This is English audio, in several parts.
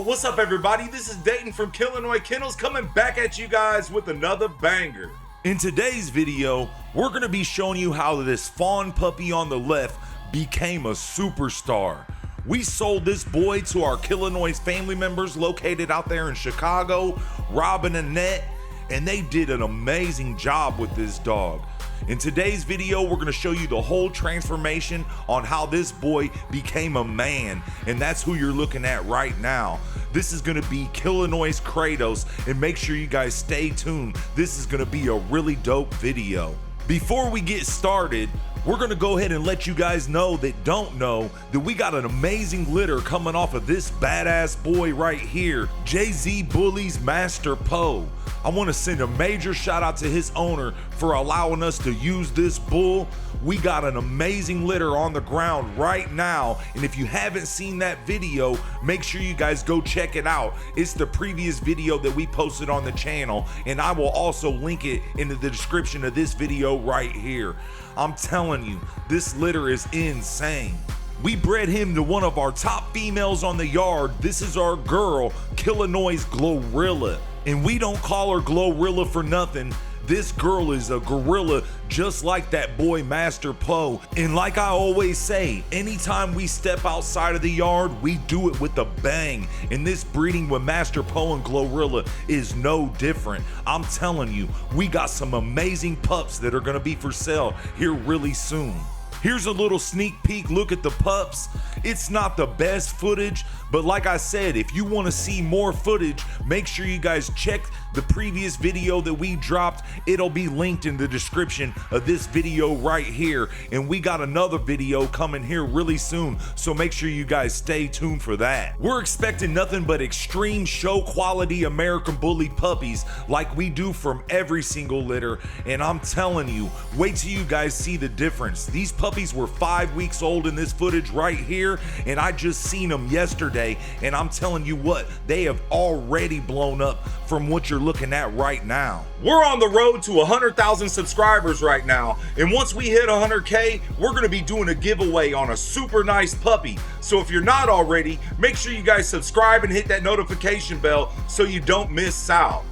What's up, everybody? This is Dayton from Killinois Kennels coming back at you guys with another banger. In today's video, we're going to be showing you how this fawn puppy on the left became a superstar. We sold this boy to our Killinois family members located out there in Chicago, Rob and Annette, and they did an amazing job with this dog. In today's video, we're gonna show you the whole transformation on how this boy became a man, and that's who you're looking at right now. This is gonna be Killinois Kratos, and make sure you guys stay tuned. This is gonna be a really dope video. Before we get started, we're gonna go ahead and let you guys know that don't know that we got an amazing litter coming off of this badass boy right here, JZ Bully's Master Poe. I want to send a major shout out to his owner for allowing us to use this bull. We got an amazing litter on the ground right now, and if you haven't seen that video, make sure you guys go check it out. It's the previous video that we posted on the channel, and I will also link it in the description of this video right here. I'm telling you, this litter is insane. We bred him to one of our top females on the yard. This is our girl, Killinois Glorilla. And we don't call her Glorilla for nothing. This girl is a gorilla just like that boy Master Poe. And like I always say, anytime we step outside of the yard, we do it with a bang. And this breeding with Master Poe and Glorilla is no different. I'm telling you, we got some amazing pups that are gonna be for sale here really soon. Here's a little sneak peek look at the pups. It's not the best footage, but like I said, if you want to see more footage, make sure you guys check the previous video that we dropped. It'll be linked in the description of this video right here. And we got another video coming here really soon, so make sure you guys stay tuned for that. We're expecting nothing but extreme show quality American Bully puppies like we do from every single litter. And I'm telling you, wait till you guys see the difference. These puppies were 5 weeks old in this footage right here, and I just seen them yesterday, and I'm telling you what, they have already blown up from what you're looking at right now. We're on the road to 100,000 subscribers right now, and once we hit 100K, we're gonna be doing a giveaway on a super nice puppy. So if you're not already, make sure you guys subscribe and hit that notification bell so you don't miss out.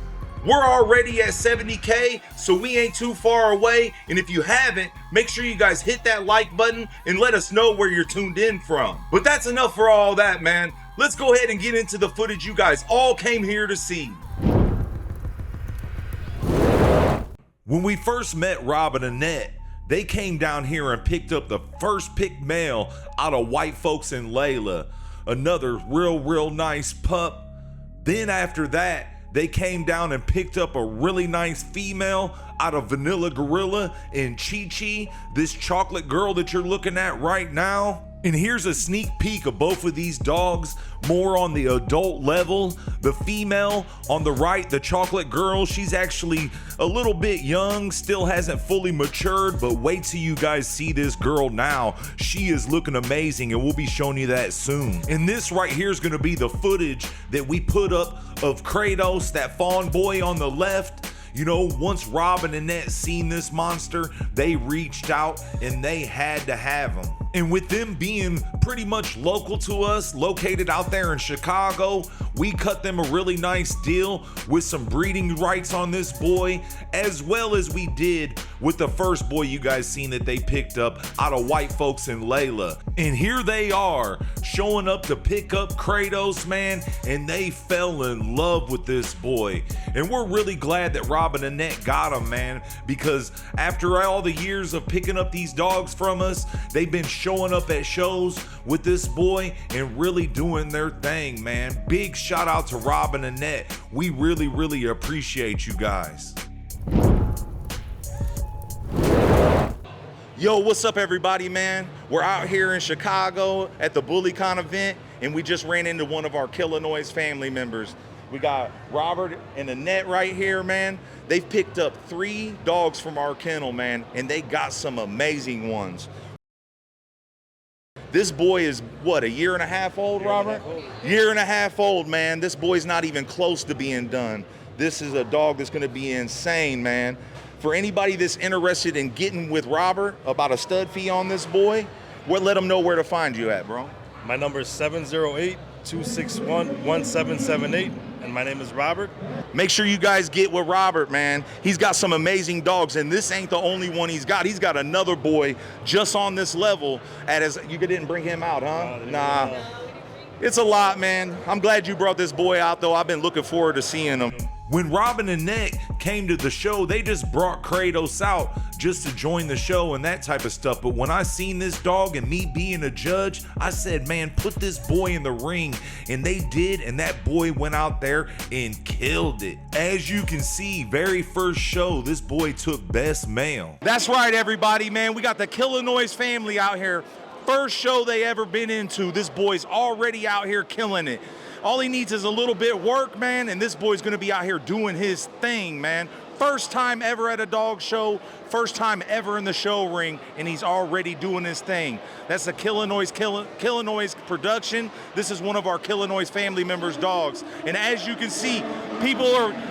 We're already at 70K, so we ain't too far away. And if you haven't, make sure you guys hit that like button and let us know where you're tuned in from. But that's enough for all that, man. Let's go ahead and get into the footage you guys all came here to see. When we first met Rob and Annette, they came down here and picked up the first picked male out of White Folks and Layla. Another real nice pup. Then after that, they came down and picked up a really nice female out of Vanilla Gorilla and Chi Chi, this chocolate girl that you're looking at right now. And here's a sneak peek of both of these dogs, more on the adult level. The female on the right, the chocolate girl, she's actually a little bit young, still hasn't fully matured, but wait till you guys see this girl now. She is looking amazing, and we'll be showing you that soon. And this right here is gonna be the footage that we put up of Kratos, that fawn boy on the left. You know, once Rob and Annette seen this monster, they reached out and they had to have him. And with them being pretty much local to us, located out there in Chicago, we cut them a really nice deal with some breeding rights on this boy, as well as we did with the first boy you guys seen that they picked up out of White Folks and Layla. And here they are, showing up to pick up Kratos, man, and they fell in love with this boy. And we're really glad that Rob and Annette got him, man, because after all the years of picking up these dogs from us, they've been showing up at shows with this boy and really doing their thing, man. Big shout out to Rob and Annette. We really appreciate you guys. Yo, what's up, everybody, man? We're out here in Chicago at the BullyCon event, and we just ran into one of our Killinois family members. We got Robert and Annette right here, man. They've picked up 3 dogs from our kennel, man, and they got some amazing ones. This boy is, what, a year and a half old, Robert? Year and a half old, man. This boy's not even close to being done. This is a dog that's gonna be insane, man. For anybody that's interested in getting with Robert about a stud fee on this boy, let them know where to find you at, bro. My number is 708 261-1778, and my name is Robert. Make sure you guys get with Robert, man. He's got some amazing dogs, and this ain't the only one he's got. He's got another boy just on this level. You didn't bring him out, huh? Nah. It's a lot, man. I'm glad you brought this boy out, though. I've been looking forward to seeing him. When Robin and Nick came to the show, they just brought Kratos out just to join the show and that type of stuff. But when I seen this dog and me being a judge, I said, man, put this boy in the ring. And they did, and that boy went out there and killed it. As you can see, very first show, this boy took best male. That's right, everybody, man. We got the Killinois family out here. First show they ever been into. This boy's already out here killing it. All he needs is a little bit of work, man, and this boy's gonna be out here doing his thing, man. First time ever at a dog show, first time ever in the show ring, and he's already doing his thing. That's a Killinois production. This is one of our Killinois family members' dogs. And as you can see,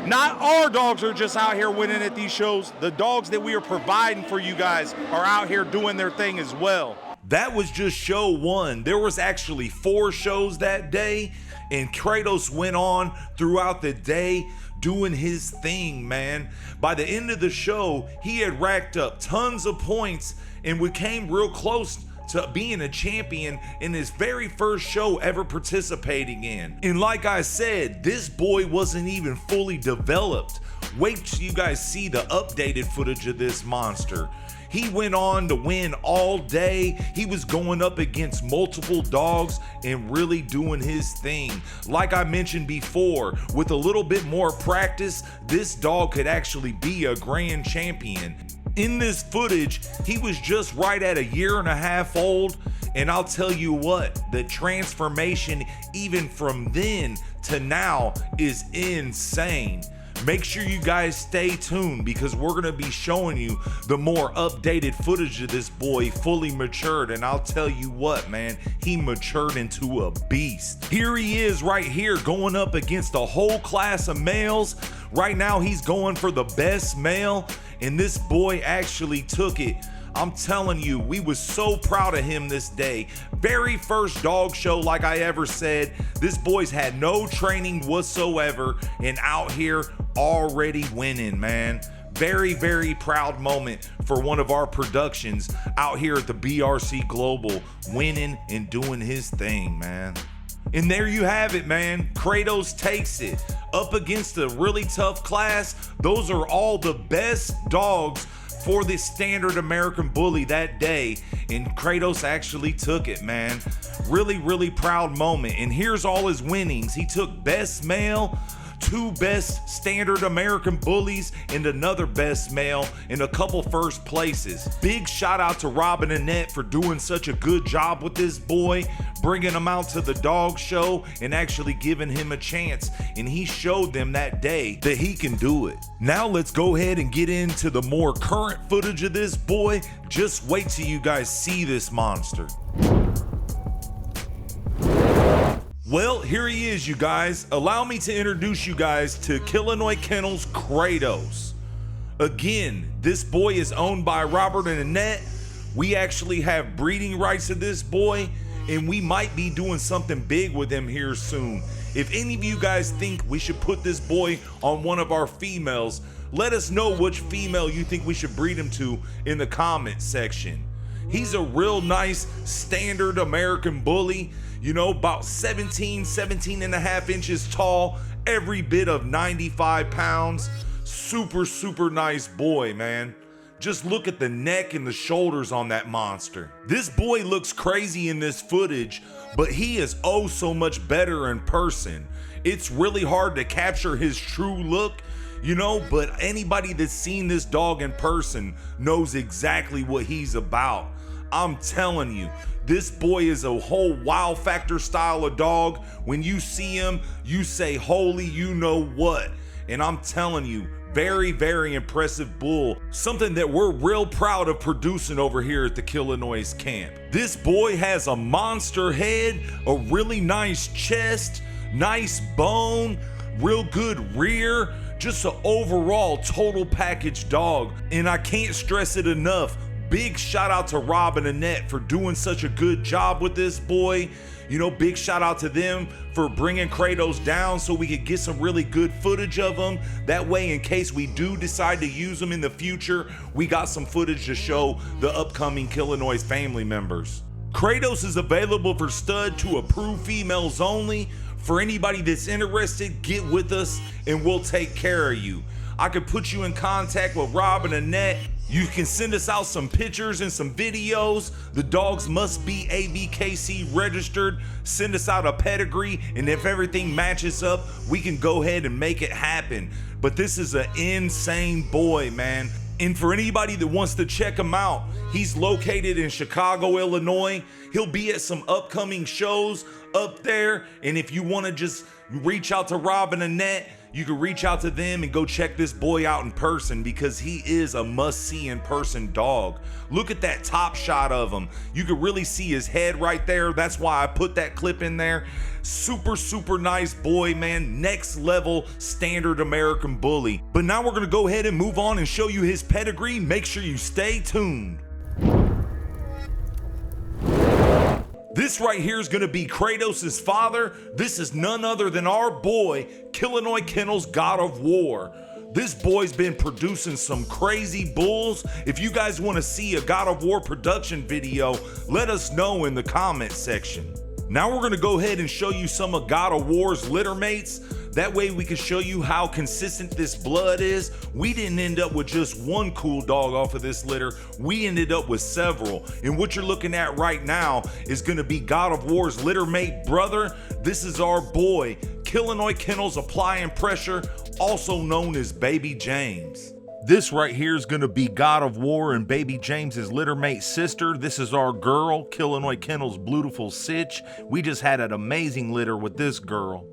not our dogs are just out here winning at these shows. The dogs that we are providing for you guys are out here doing their thing as well. That was just show one. There was actually 4 shows that day, and Kratos went on throughout the day doing his thing, man. By the end of the show, he had racked up tons of points and we came real close to being a champion in his very first show ever participating in. And like I said, this boy wasn't even fully developed. Wait till you guys see the updated footage of this monster. He went on to win all day. He was going up against multiple dogs and really doing his thing. Like I mentioned before, with a little bit more practice, this dog could actually be a grand champion. In this footage, he was just right at 1.5 years old, and I'll tell you what, the transformation even from then to now is insane. Make sure you guys stay tuned because we're gonna be showing you the more updated footage of this boy fully matured, and I'll tell you what, man, he matured into a beast. Here he is right here going up against a whole class of males. Right now he's going for the best male, and this boy actually took it. I'm telling you, we was so proud of him this day. Very first dog show, like I ever said. This boy's had no training whatsoever and out here already winning, man. Very, very proud moment for one of our productions out here at the BRC Global, winning and doing his thing, man. And there you have it, man. Kratos takes it up against a really tough class. Those are all the best dogs for the standard American Bully that day, and Kratos actually took it, man. Really, really proud moment. And here's all his winnings. He took best male, 2 best standard American Bullies, and another best male, and a couple first places. Big shout out to Robin and Annette for doing such a good job with this boy, bringing him out to the dog show and actually giving him a chance. And he showed them that day that he can do it. Now let's go ahead and get into the more current footage of this boy. Just wait till you guys see this monster. Well, here he is, you guys. Allow me to introduce you guys to Killinois Kennels Kratos. Again, this boy is owned by Robert and Annette. We actually have breeding rights to this boy, and we might be doing something big with him here soon. If any of you guys think we should put this boy on one of our females, let us know which female you think we should breed him to in the comment section. He's a real nice standard American Bully, you know, about 17 and a half inches tall, every bit of 95 pounds. Super, super nice boy, man. Just look at the neck and the shoulders on that monster. This boy looks crazy in this footage, but he is oh so much better in person. It's really hard to capture his true look, you know, but anybody that's seen this dog in person knows exactly what he's about. I'm telling you, this boy is a whole wow factor style of dog. When you see him, you say, holy, you know what? And I'm telling you, very, very impressive bull. Something that we're real proud of producing over here at the Killinois camp. This boy has a monster head, a really nice chest, nice bone, real good rear, just an overall total package dog. And I can't stress it enough, Big shout out to Rob and Annette for doing such a good job with this boy. You know, big shout out to them for bringing Kratos down so we could get some really good footage of him. That way, in case we do decide to use them in the future, we got some footage to show the upcoming Killinois family members. Kratos is available for stud to approved females only. For anybody that's interested, get with us and we'll take care of you. I could put you in contact with Rob and Annette. You can send us out some pictures and some videos. The dogs must be ABKC registered. Send us out a pedigree, and if everything matches up, we can go ahead and make it happen. But this is an insane boy, man. And for anybody that wants to check him out, he's located in Chicago, Illinois. He'll be at some upcoming shows up there. And if you want to just reach out to Rob and Annette, you can reach out to them and go check this boy out in person, because he is a must-see in-person dog. Look at that top shot of him. You can really see his head right there. That's why I put that clip in there. Super, super nice boy, man. Next level standard American bully. But now we're gonna go ahead and move on and show you his pedigree. Make sure you stay tuned. This right here is gonna be Kratos' father. This is none other than our boy, Killinois Kennels God of War. This boy's been producing some crazy bulls. If you guys wanna see a God of War production video, let us know in the comment section. Now we're gonna go ahead and show you some of God of War's litter mates. That way we can show you how consistent this blood is. We didn't end up with just one cool dog off of this litter. We ended up with several. And what you're looking at right now is gonna be God of War's litter mate brother. This is our boy, Killinois Kennels Applying Pressure, also known as Baby James. This right here is gonna be God of War and Baby James's litter mate sister. This is our girl, Killinois Kennels Beautiful Sitch. We just had an amazing litter with this girl.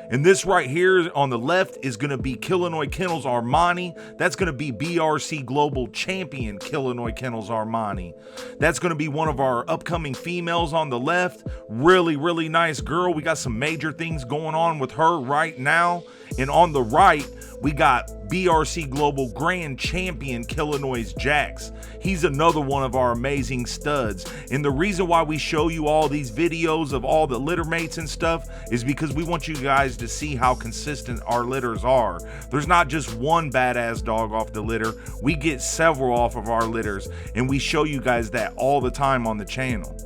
And this right here on the left is gonna be Killinois Kennels Armani. That's gonna be BRC Global Champion Killinois Kennels Armani. That's gonna be one of our upcoming females on the left. Really, really nice girl. We got some major things going on with her right now. And on the right, we got BRC Global Grand Champion Killinois Jax. He's another one of our amazing studs. And the reason why we show you all these videos of all the litter mates and stuff is because we want you guys to see how consistent our litters are. There's not just one badass dog off the litter. We get several off of our litters, and we show you guys that all the time on the channel.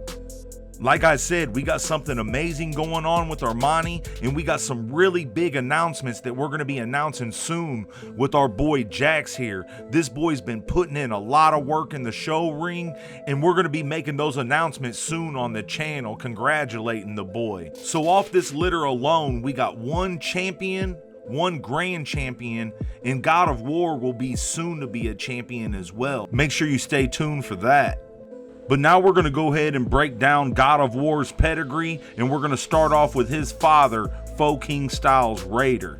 Like I said, we got something amazing going on with Armani, and we got some really big announcements that we're gonna be announcing soon with our boy Jax here. This boy's been putting in a lot of work in the show ring, and we're gonna be making those announcements soon on the channel, congratulating the boy. So off this litter alone, we got one champion, one grand champion, and God of War will be soon to be a champion as well. Make sure you stay tuned for that. But now we're going to go ahead and break down God of War's pedigree, and we're going to start off with his father, Faux King Styles Raider.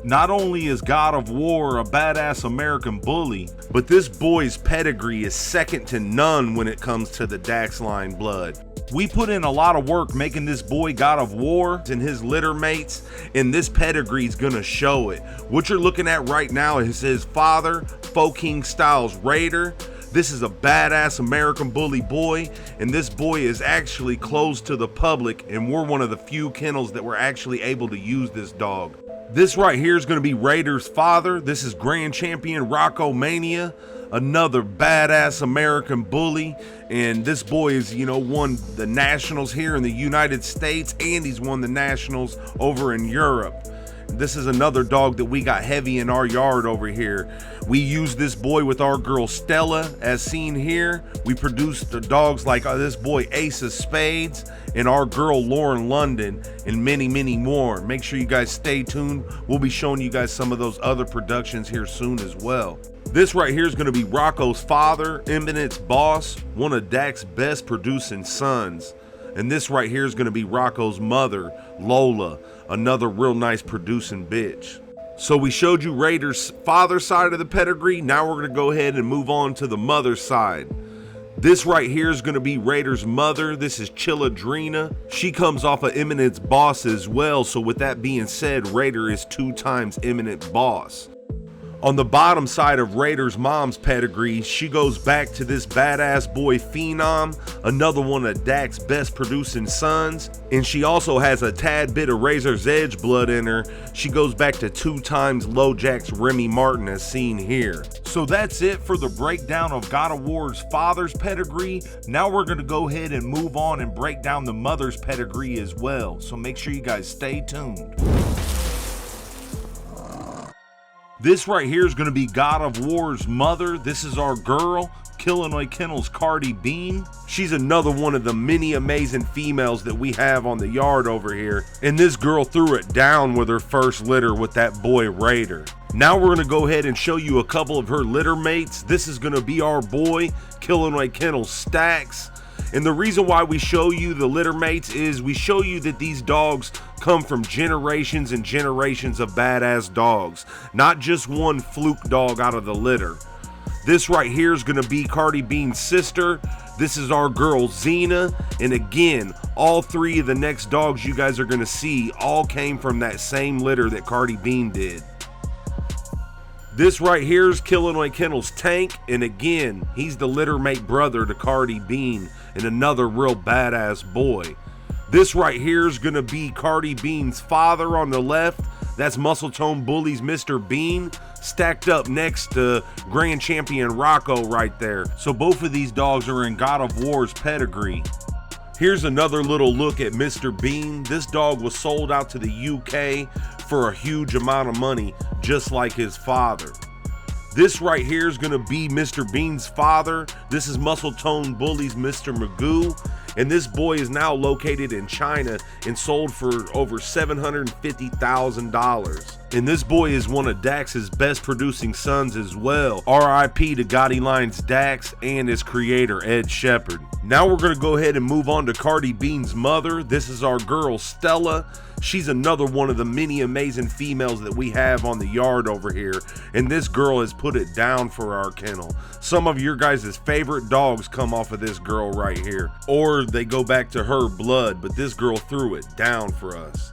Not only is God of War a badass American bully, but this boy's pedigree is second to none when it comes to the Dax line blood. We put in a lot of work making this boy God of War and his litter mates, and this pedigree is gonna show it. What you're looking at right now is his father, Faux King Styles Raider. This is a badass American bully boy, and this boy is actually closed to the public, and we're one of the few kennels that were actually able to use this dog. This right here is going to be Raider's father. This is Grand Champion Rocco Mania, another badass American bully, and this boy is, won the nationals here in the United States, and he's won the nationals over in Europe. This is another dog that we got heavy in our yard over here. We use this boy with our girl Stella, as seen here. We produced the dogs like this boy Ace of Spades and our girl Lauren London, and many, many more. Make sure you guys stay tuned. We'll be showing you guys some of those other productions here soon as well. This right here is going to be Rocco's father, Eminence Boss, one of Dak's best producing sons. And this right here is going to be Rocco's mother, Lola, another real nice producing bitch. So we showed you Raider's father side of the pedigree. Now we're going to go ahead and move on to the mother side. This right here is going to be Raider's mother. This is Chilladrina. She comes off of Eminence Boss as well. So with that being said, Raider is 2 times Eminent Boss. On the bottom side of Raider's mom's pedigree, she goes back to this badass boy Phenom, another one of Dak's best producing sons, and she also has a tad bit of Razor's Edge blood in her. She goes back to 2 times LoJack's Remy Martin as seen here. So that's it for the breakdown of God of War's father's pedigree. Now we're going to go ahead and move on and break down the mother's pedigree as well, so make sure you guys stay tuned. This right here is going to be God of War's mother. This is our girl, Killinois Kennels Cardi Bean. She's another one of the many amazing females that we have on the yard over here. And this girl threw it down with her first litter with that boy Raider. Now we're going to go ahead and show you a couple of her litter mates. This is going to be our boy, Killinois Kennels Stacks. And the reason why we show you the litter mates is we show you that these dogs come from generations and generations of badass dogs, not just one fluke dog out of the litter. This right here is going to be Cardi Bean's sister. This is our girl Xena. And again, all 3 of the next dogs you guys are going to see all came from that same litter that Cardi Bean did. This right here is Killinois Kennels Tank, and again, he's the littermate brother to Cardi Bean and another real badass boy. This right here is gonna be Cardi Bean's father on the left. That's Muscle Tone Bully's Mr. Bean, stacked up next to Grand Champion Rocco right there. So both of these dogs are in God of War's pedigree. Here's another little look at Mr. Bean. This dog was sold out to the UK for a huge amount of money, just like his father. This right here is gonna be Mr. Bean's father. This is Muscle Tone Bully's Mr. Magoo, and this boy is now located in China and sold for over $750,000. And this boy is one of Dax's best producing sons as well. RIP to Gottiline's Dax and his creator, Ed Shepard. Now we're gonna go ahead and move on to Cardi Bean's mother. This is our girl, Stella. She's another one of the many amazing females that we have on the yard over here. And this girl has put it down for our kennel. Some of your guys' favorite dogs come off of this girl right here. Or they go back to her blood, but this girl threw it down for us.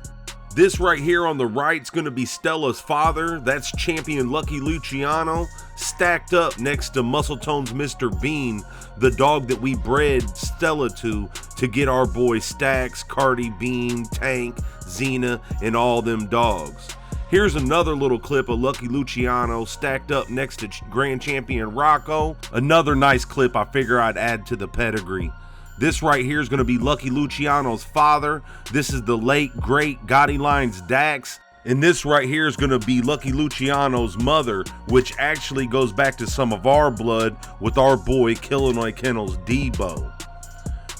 This right here on the right is going to be Stella's father. That's Champion Lucky Luciano, stacked up next to Muscle Tone's Mr. Bean, the dog that we bred Stella to get our boy Stacks, Cardi Bean, Tank, Xena, and all them dogs. Here's another little clip of Lucky Luciano stacked up next to Grand Champion Rocco. Another nice clip I figure I'd add to the pedigree. This right here is going to be Lucky Luciano's father. This is the late, great Gottiline's Dax. And this right here is going to be Lucky Luciano's mother, which actually goes back to some of our blood with our boy Killinois Kennels Debo.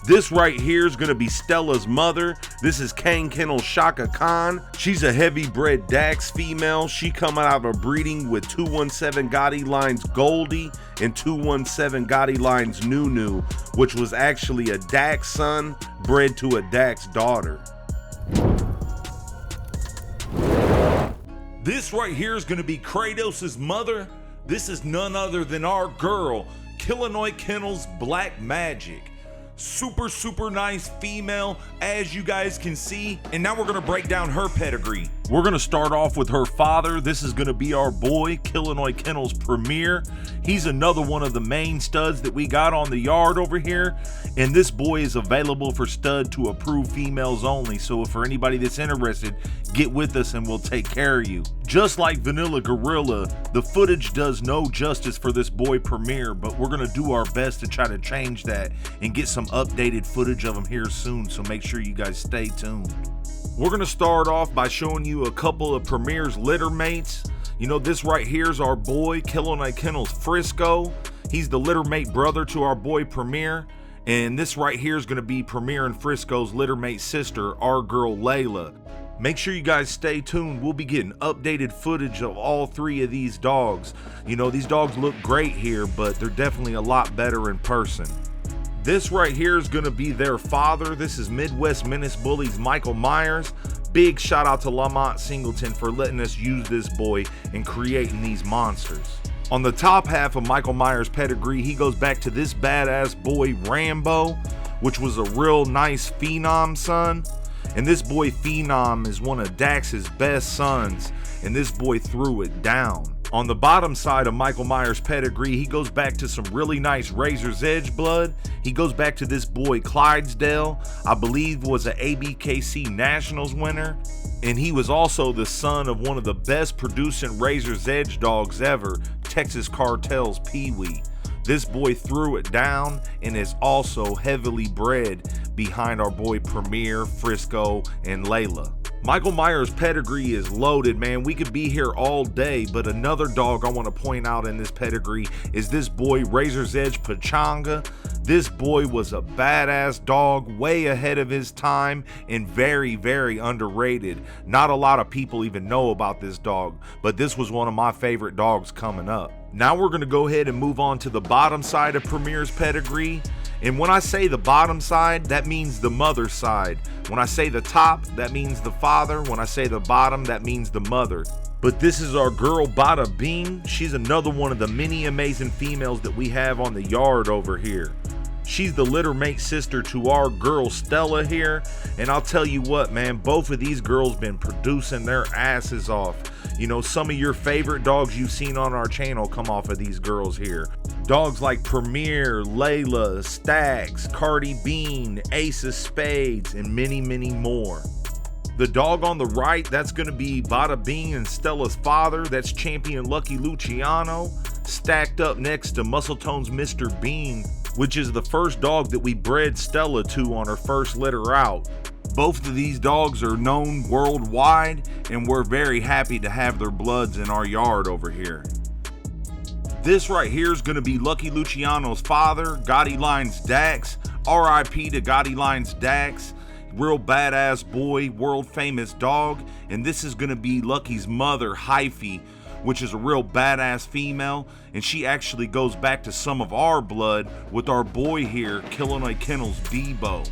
This right here is going to be Stella's mother. This is Kang Kennels Shaka Khan. She's a heavy bred Dax female. She coming out of breeding with 217 Gottiline's Goldie and 217 Gottiline's Nunu, which was actually a Dax son bred to a Dax daughter. This right here is going to be Kratos's mother. This is none other than our girl, Killinois Kennels Black Magic. Super nice female, as you guys can see. And now we're gonna break down her pedigree. We're gonna start off with her father. This is gonna be our boy, Killinois Kennels Premier. He's another one of the main studs that we got on the yard over here. And this boy is available for stud to approved females only. So for anybody that's interested, get with us and we'll take care of you. Just like Vanilla Gorilla, the footage does no justice for this boy Premier, but we're gonna do our best to try to change that and get some updated footage of him here soon, so make sure you guys stay tuned. We're gonna start off by showing you a couple of Premier's litter mates. You know, this right here is our boy Killinois Kennels Frisco. He's the litter mate brother to our boy Premier. And this right here is gonna be Premier and Frisco's litter mate sister, our girl Layla. Make sure you guys stay tuned. We'll be getting updated footage of all 3 of these dogs. You know, these dogs look great here, but they're definitely a lot better in person. This right here is gonna be their father. This is Midwest Menace Bullies Michael Myers. Big shout out to Lamont Singleton for letting us use this boy and creating these monsters. On the top half of Michael Myers' pedigree, he goes back to this badass boy Rambo, which was a real nice Phenom son. And this boy Phenom is one of Dax's best sons, and this boy threw it down. On the bottom side of Michael Myers' pedigree, he goes back to some really nice Razor's Edge blood. He goes back to this boy Clydesdale, I believe was an ABKC Nationals winner. And he was also the son of one of the best producing Razor's Edge dogs ever, Texas Cartel's Pee-wee. This boy threw it down and is also heavily bred behind our boy Premier, Frisco, and Layla. Michael Myers' pedigree is loaded, man. We could be here all day, but another dog I want to point out in this pedigree is this boy Razor's Edge Pachanga. This boy was a badass dog, way ahead of his time and very, very underrated. Not a lot of people even know about this dog, but this was one of my favorite dogs coming up. Now we're going to go ahead and move on to the bottom side of Premier's pedigree. And when I say the bottom side, that means the mother side. When I say the top, that means the father. When I say the bottom, that means the mother. But this is our girl Bada Bing. She's another one of the many amazing females that we have on the yard over here. She's the litter mate sister to our girl Stella here. And I'll tell you what, man, both of these girls been producing their asses off. You know, some of your favorite dogs you've seen on our channel come off of these girls here. Dogs like Premier, Layla, Stags, Cardi Bean, Ace of Spades, and many, many more. The dog on the right, that's going to be Bada Bing and Stella's father. That's Champion Lucky Luciano, stacked up next to Muscletone's Mr. Bean, which is the first dog that we bred Stella to on her first litter out. Both of these dogs are known worldwide, and we're very happy to have their bloods in our yard over here. This right here is going to be Lucky Luciano's father, Gottiline's Dax. RIP to Gottiline's Dax. Real badass boy, world famous dog. And this is going to be Lucky's mother, Hyphy, which is a real badass female. And she actually goes back to some of our blood with our boy here, Killinois Kennels Debo.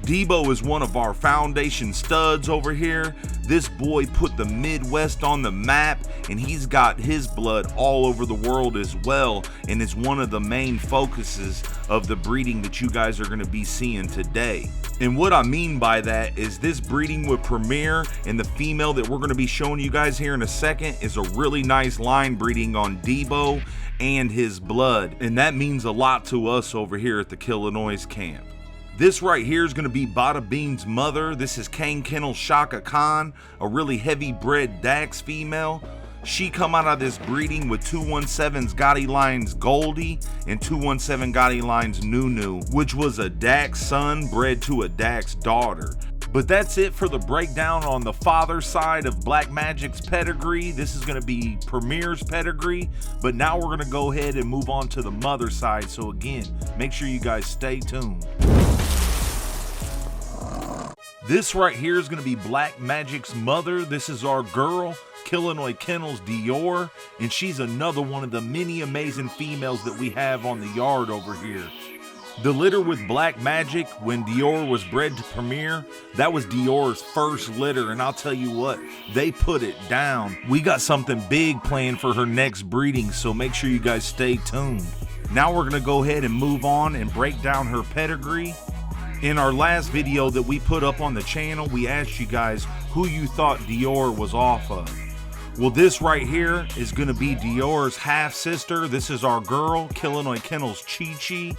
Debo is one of our foundation studs over here. This boy put the Midwest on the map, and he's got his blood all over the world as well, and is one of the main focuses of the breeding that you guys are going to be seeing today. And what I mean by that is this breeding with Premier and the female that we're going to be showing you guys here in a second is a really nice line breeding on Debo and his blood, and that means a lot to us over here at the Killinois camp. This right here is going to be Bada Bing's mother. This is Kane Kennel Shaka Khan, a really heavy bred Dax female. She come out of this breeding with 217's Gottiline's Goldie and 217 Gottiline's Nunu, which was a Dax son bred to a Dax daughter. But that's it for the breakdown on the father side of Black Magic's pedigree. This is going to be Premier's pedigree, but now we're going to go ahead and move on to the mother side. So again, make sure you guys stay tuned. This right here is going to be Black Magic's mother. This is our girl, Killinois Kennels Dior, and she's another one of the many amazing females that we have on the yard over here. The litter with Black Magic, when Dior was bred to Premier, that was Dior's first litter, and I'll tell you what, they put it down. We got something big planned for her next breeding, so make sure you guys stay tuned. Now we're going to go ahead and move on and break down her pedigree. In our last video that we put up on the channel, we asked you guys who you thought Dior was off of. Well, this right here is going to be Dior's half-sister. This is our girl, Killinois Kennels Chi-Chi.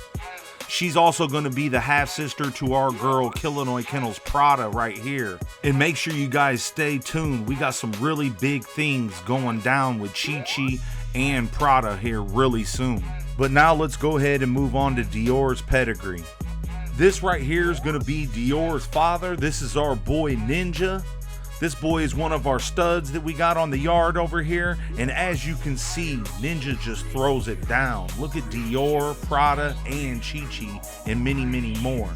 She's also going to be the half-sister to our girl, Killinois Kennels Prada right here. And make sure you guys stay tuned. We got some really big things going down with Chi-Chi and Prada here really soon. But now let's go ahead and move on to Dior's pedigree. This right here is going to be Dior's father. This is our boy Ninja. This boy is one of our studs that we got on the yard over here. And as you can see, Ninja just throws it down. Look at Dior, Prada, and Chi-Chi, and many, many more.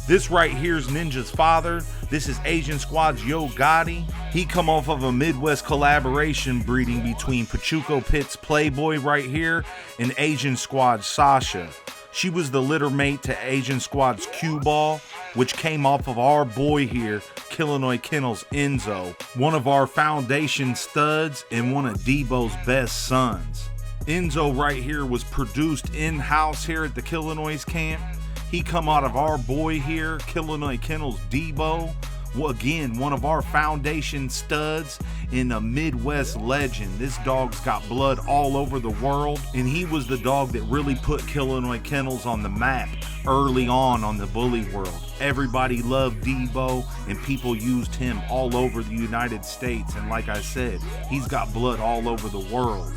This right here is Ninja's father. This is Asian Squad's Yo Gotti. He come off of a Midwest collaboration breeding between Pachuco Pit's Playboy right here and Asian Squad's Sasha. She was the litter mate to Asian Squad's Cue Ball, which came off of our boy here, Killinois Kennels Enzo, one of our foundation studs and one of Debo's best sons. Enzo right here was produced in-house here at the Killinois camp. He come out of our boy here, Killinois Kennels Debo, Well, again, one of our foundation studs and a Midwest legend. This dog's got blood all over the world, and he was the dog that really put Killinois Kennels on the map early on the bully world. Everybody loved Debo, and people used him all over the United States. And like I said, he's got blood all over the world.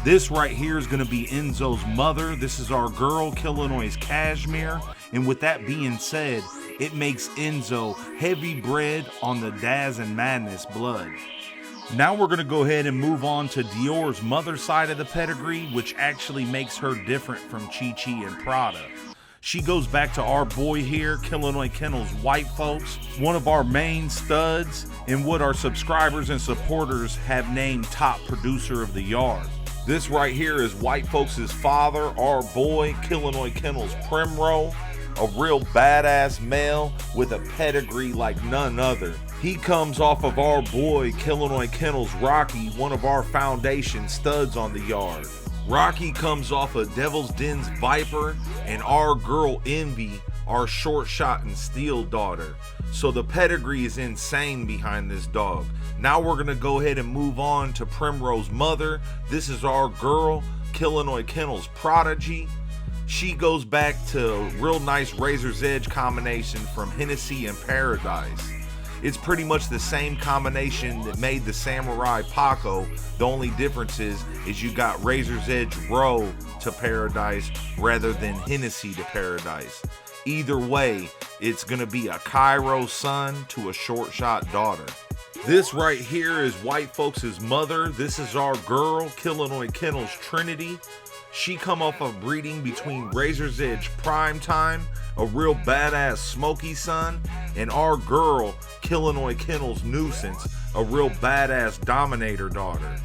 This right here is going to be Enzo's mother. This is our girl, Killinois Cashmere. And with that being said, it makes Enzo heavy bred on the Daz and Madness blood. Now we're going to go ahead and move on to Dior's mother side of the pedigree, which actually makes her different from Chi Chi and Prada. She goes back to our boy here, Killinois Kennels White Folks, one of our main studs, and what our subscribers and supporters have named top producer of the yard. This right here is White Folks' father, our boy, Killinois Kennels Primrose, a real badass male with a pedigree like none other. He comes off of our boy, Killinois Kennels Rocky, one of our foundation studs on the yard. Rocky comes off of Devil's Den's Viper and our girl Envy, our short shot and steel daughter. So the pedigree is insane behind this dog. Now we're gonna go ahead and move on to Primrose's mother. This is our girl, Killinois Kennels Prodigy. She goes back to a real nice Razor's Edge combination from Hennessy and Paradise. It's pretty much the same combination that made the Samurai Paco. The only difference is you got Razor's Edge Row to Paradise rather than Hennessy to Paradise. Either way, it's gonna be a Cairo son to a short shot daughter. This right here is White Folks' mother. This is our girl, Killinois Kennels Trinity. She come off of breeding between Razor's Edge Primetime, a real badass Smoky son, and our girl, Killinois Kennels Nuisance, a real badass Dominator daughter.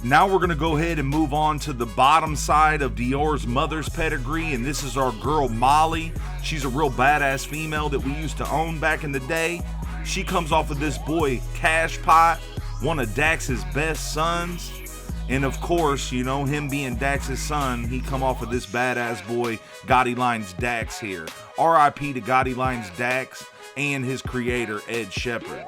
Now we're gonna go ahead and move on to the bottom side of Dior's mother's pedigree, and this is our girl Molly. She's a real badass female that we used to own back in the day. She comes off of this boy Cash Pot, one of Dax's best sons. And of course, you know, him being Dax's son, he come off of this badass boy, Gottiline's Dax here. RIP to Gottiline's Dax and his creator, Ed Shepard.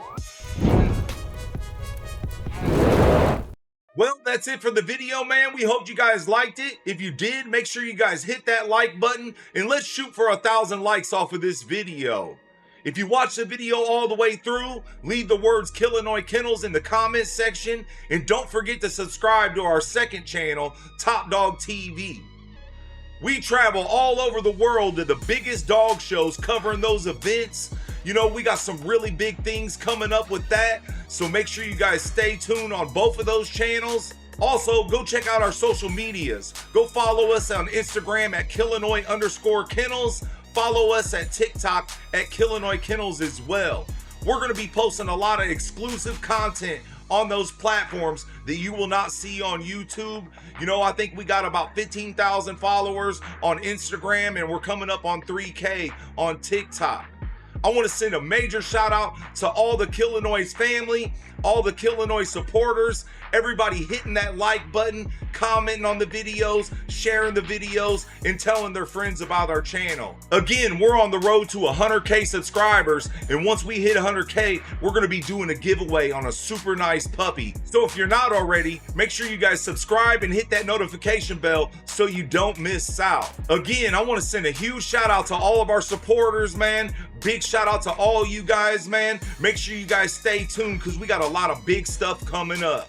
Well, that's it for the video, man. We hope you guys liked it. If you did, make sure you guys hit that like button and let's shoot for 1,000 likes off of this video. If you watch the video all the way through, leave the words Killinois Kennels in the comments section, and don't forget to subscribe to our second channel, Top Dog TV. We travel all over the world to the biggest dog shows covering those events. You know, we got some really big things coming up with that, so make sure you guys stay tuned on both of those channels. Also, go check out our social medias. Go follow us on Instagram at Killinois_Kennels. Follow us at TikTok at Killinois Kennels as well. We're going to be posting a lot of exclusive content on those platforms that you will not see on YouTube. You know, I think we got about 15,000 followers on Instagram, and we're coming up on 3K on TikTok. I want to send a major shout out to all the Killinois family, all the Killinois supporters, everybody hitting that like button, commenting on the videos, sharing the videos, and telling their friends about our channel. Again, we're on the road to 100K subscribers, and once we hit 100K, we're going to be doing a giveaway on a super nice puppy. So if you're not already, make sure you guys subscribe and hit that notification bell so you don't miss out. Again, I want to send a huge shout out to all of our supporters, man. Big shout out to all you guys, man. Make sure you guys stay tuned because we got a lot of big stuff coming up.